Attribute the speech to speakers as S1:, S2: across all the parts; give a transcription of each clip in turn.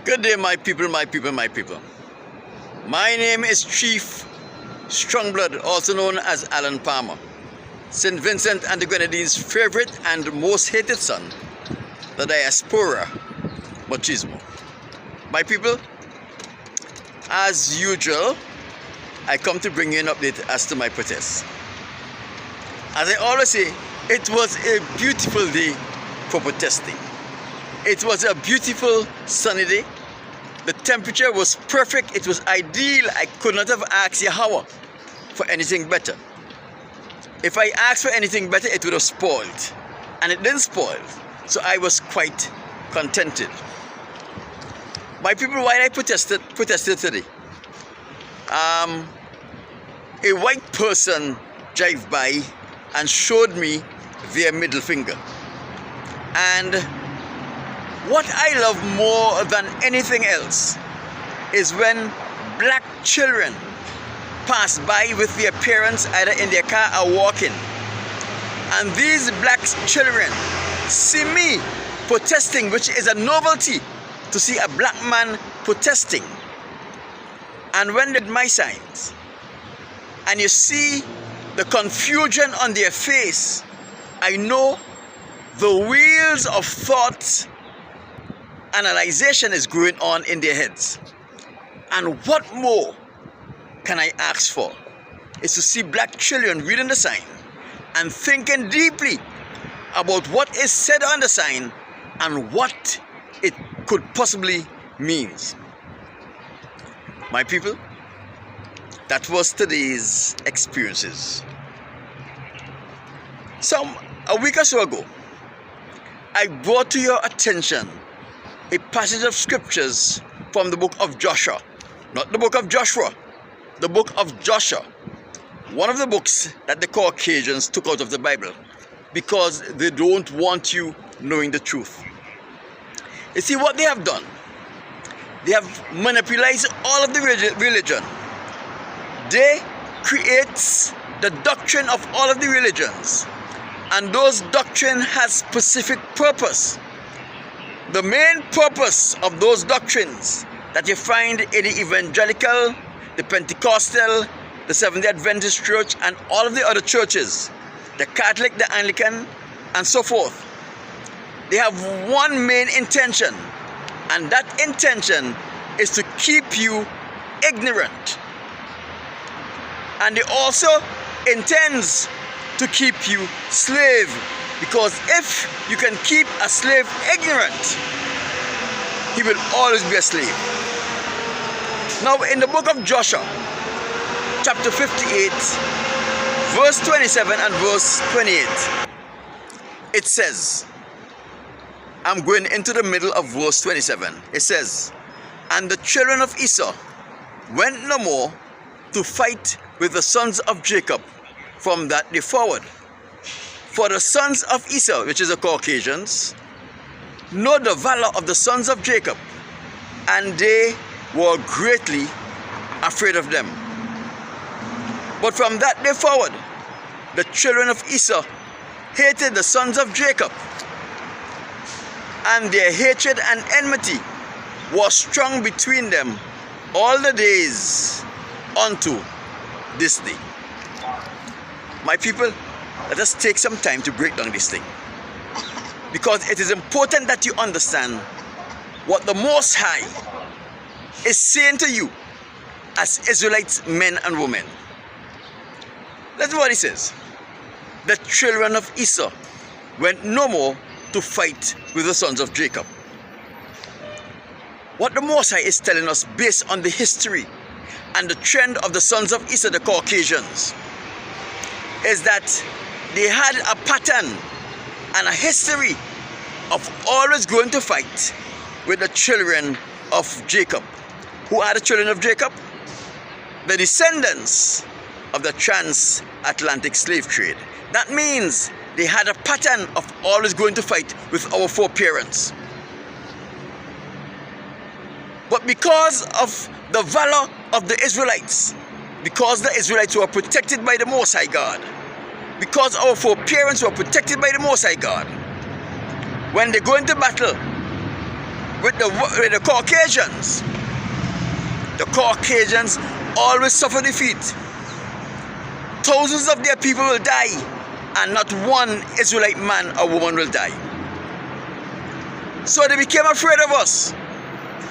S1: Good day, my people, my people, my people. My name is Chief Strongblood, also known as Alan Palmer, St. Vincent and the Grenadines' favorite and most hated son, the diaspora machismo. My people, as usual, I come to bring you an update as to my protest. As I always say, it was a beautiful day for protesting. It was a beautiful sunny day. The temperature was perfect. It was ideal. I could not have asked Yahweh for anything better. If I asked for anything better, it would have spoiled. And it didn't spoil. So I was quite contented. My people, why I protested today. A white person drove by and showed me their middle finger. And what I love more than anything else is when black children pass by with their parents either in their car or walking. And these black children see me protesting, which is a novelty to see a black man protesting. And when they read my signs, and you see the confusion on their face, I know the wheels of thought analyzation is going on in their heads. And what more can I ask for is to see black children reading the sign and thinking deeply about what is said on the sign and what it could possibly mean. My people, that was today's experiences. A week or so ago, I brought to your attention a passage of scriptures from the book of Joshua. Not the book of Joshua, the book of Joshua. One of the books that the Caucasians took out of the Bible because they don't want you knowing the truth. You see what they have done? They have monopolized all of the religion. They create the doctrine of all of the religions. And those doctrines has specific purpose. The main purpose of those doctrines that you find in the evangelical, the Pentecostal, the Seventh-day Adventist Church, and all of the other churches, the Catholic, the Anglican, and so forth, they have one main intention, and that intention is to keep you ignorant. And they also intends to keep you slave, because if you can keep a slave ignorant, he will always be a slave. Now in the book of Joshua, chapter 58, verse 27 and verse 28, it says, I'm going into the middle of verse 27. It says, and the children of Esau went no more to fight with the sons of Jacob from that day forward. For the sons of Esau, which is the Caucasians, know the valor of the sons of Jacob, and they were greatly afraid of them. But from that day forward, the children of Esau hated the sons of Jacob, and their hatred and enmity was strong between them all the days unto this day. My people, let us take some time to break down this thing, because it is important that you understand what the Most High is saying to you as Israelites, men and women. That's what he says. The children of Esau went no more to fight with the sons of Jacob. What the Most High is telling us based on the history and the trend of the sons of Esau, the Caucasians, is that they had a pattern and a history of always going to fight with the children of Jacob. Who are the children of Jacob? The descendants of the transatlantic slave trade. That means they had a pattern of always going to fight with our foreparents. But because of the valor of the Israelites, because the Israelites were protected by the Most High God, because our foreparents were protected by the Most High God, when they go into battle, with the Caucasians. The Caucasians always suffer defeat. Thousands of their people will die, and not one Israelite man or woman will die. So they became afraid of us.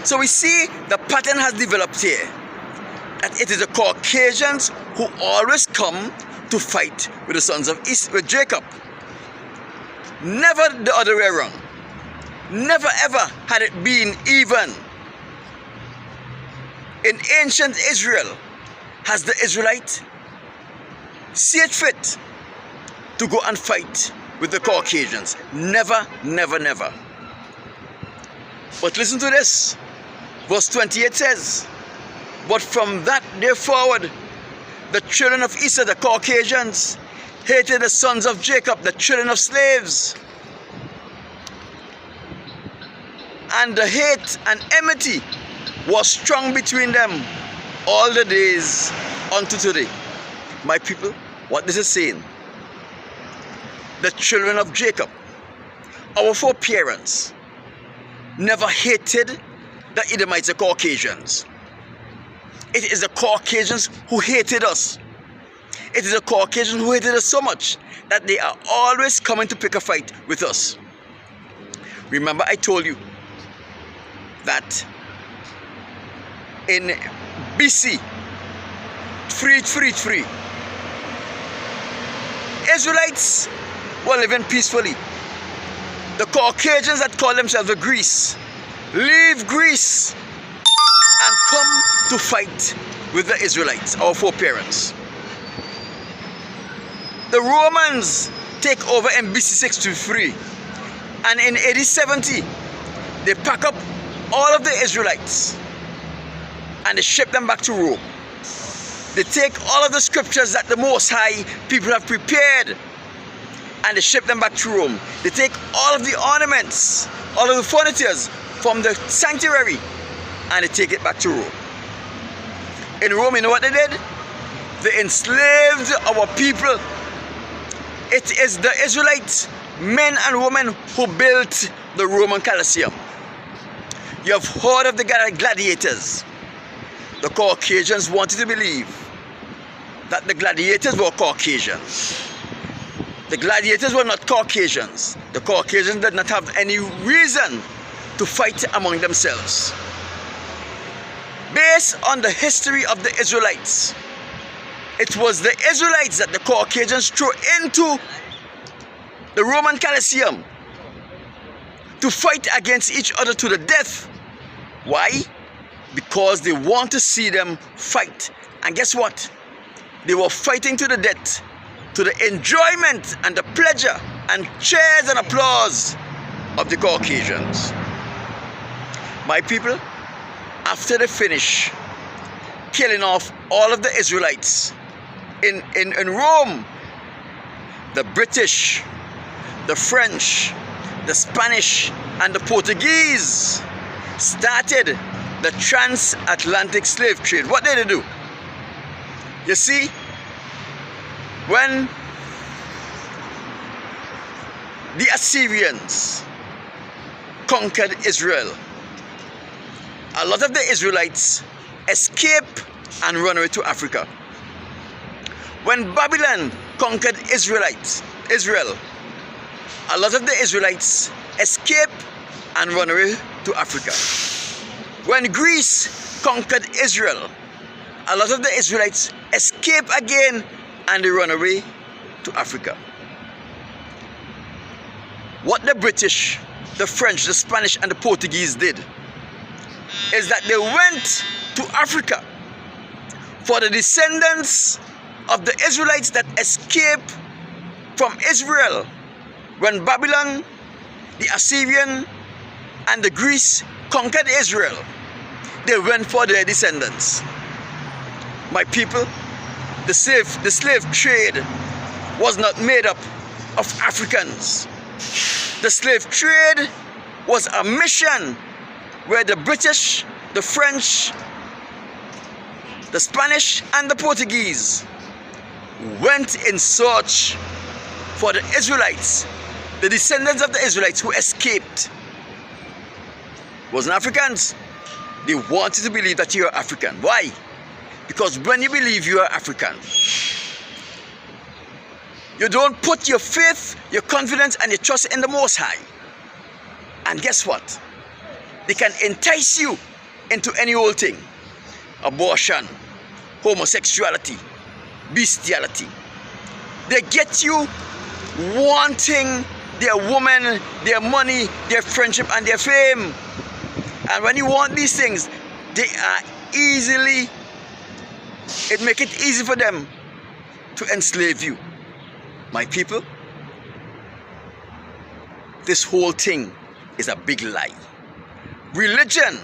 S1: So we see the pattern has developed here, that it is the Caucasians who always come to fight with the sons of with Jacob. Never the other way around. Never ever had it been even. In ancient Israel, has the Israelite seen it fit to go and fight with the Caucasians? Never, never, never. But listen to this. Verse 28 says, but from that day forward, the children of Esau, the Caucasians, hated the sons of Jacob, the children of slaves. And the hate and enmity was strong between them all the days unto today. My people, what this is saying, the children of Jacob, our foreparents, never hated the Edomites, the Caucasians. It is the Caucasians who hated us. It is the Caucasians who hated us so much that they are always coming to pick a fight with us. Remember, I told you that in BC 333, Israelites were living peacefully. The Caucasians that call themselves the Greece leave Greece and come to fight with the Israelites, our foreparents. The Romans take over in BC 623, and in AD 70 they pack up all of the Israelites and they ship them back to Rome. They take all of the scriptures that the Most High people have prepared and they ship them back to Rome. They take all of the ornaments, all of the furnitures from the sanctuary, and they take it back to Rome. In Rome, you know what they did? They enslaved our people. It is the Israelites, men and women, who built the Roman Colosseum. You have heard of the Gladiators. The Caucasians wanted to believe that the gladiators were Caucasians. The gladiators were not Caucasians. The Caucasians did not have any reason to fight among themselves. Based on the history of the Israelites, it was the Israelites that the Caucasians threw into the Roman Colosseum to fight against each other to the death. Why? Because they want to see them fight. And guess what? They were fighting to the death, to the enjoyment and the pleasure and cheers and applause of the Caucasians. My people, after they finish killing off all of the Israelites in Rome, the British, the French, the Spanish, and the Portuguese started the transatlantic slave trade. What did they do? You see, when the Assyrians conquered Israel, a lot of the Israelites escaped and run away to Africa. When Babylon conquered Israel, a lot of the Israelites escaped and run away to Africa. When Greece conquered Israel, a lot of the Israelites escape again and they run away to Africa. What the British, the French, the Spanish, and the Portuguese did is that they went to Africa for the descendants of the Israelites that escaped from Israel when Babylon, the Assyrian, and the Greece conquered Israel. They went for their descendants. My people, the slave trade was not made up of Africans. The slave trade was a mission where the British, the French, the Spanish, and the Portuguese went in search for the Israelites, the descendants of the Israelites who escaped. wasn't Africans. They want you to believe that you're African. Why? Because when you believe you are African, you don't put your faith, your confidence, and your trust in the Most High. And guess what? They can entice you into any old thing. Abortion, homosexuality, bestiality. They get you wanting their woman, their money, their friendship, and their fame. And when you want these things, they are easily, it makes it easy for them to enslave you. My people, this whole thing is a big lie. Religion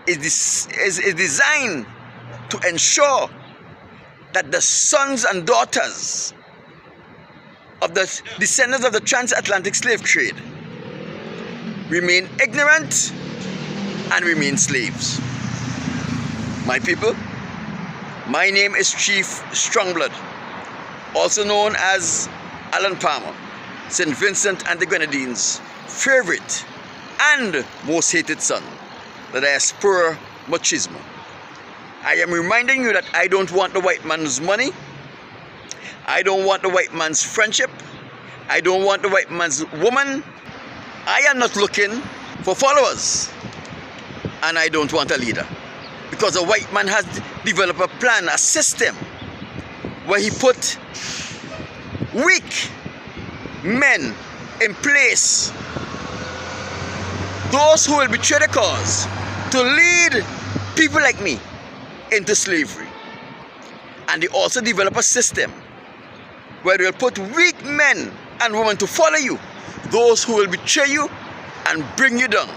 S1: is designed to ensure that the sons and daughters of the descendants of the transatlantic slave trade remain ignorant and remain slaves. My people, my name is Chief Strongblood, also known as Alan Palmer, St. Vincent and the Grenadines' favorite and most hated son, the diaspora machismo. I am reminding you that I don't want the white man's money. I don't want the white man's friendship. I don't want the white man's woman. I am not looking for followers. And I don't want a leader. Because the white man has developed a plan, a system, where he put weak men in place. Those who will betray the cause to lead people like me into slavery. And they also develop a system where they will put weak men and women to follow you. Those who will betray you and bring you down.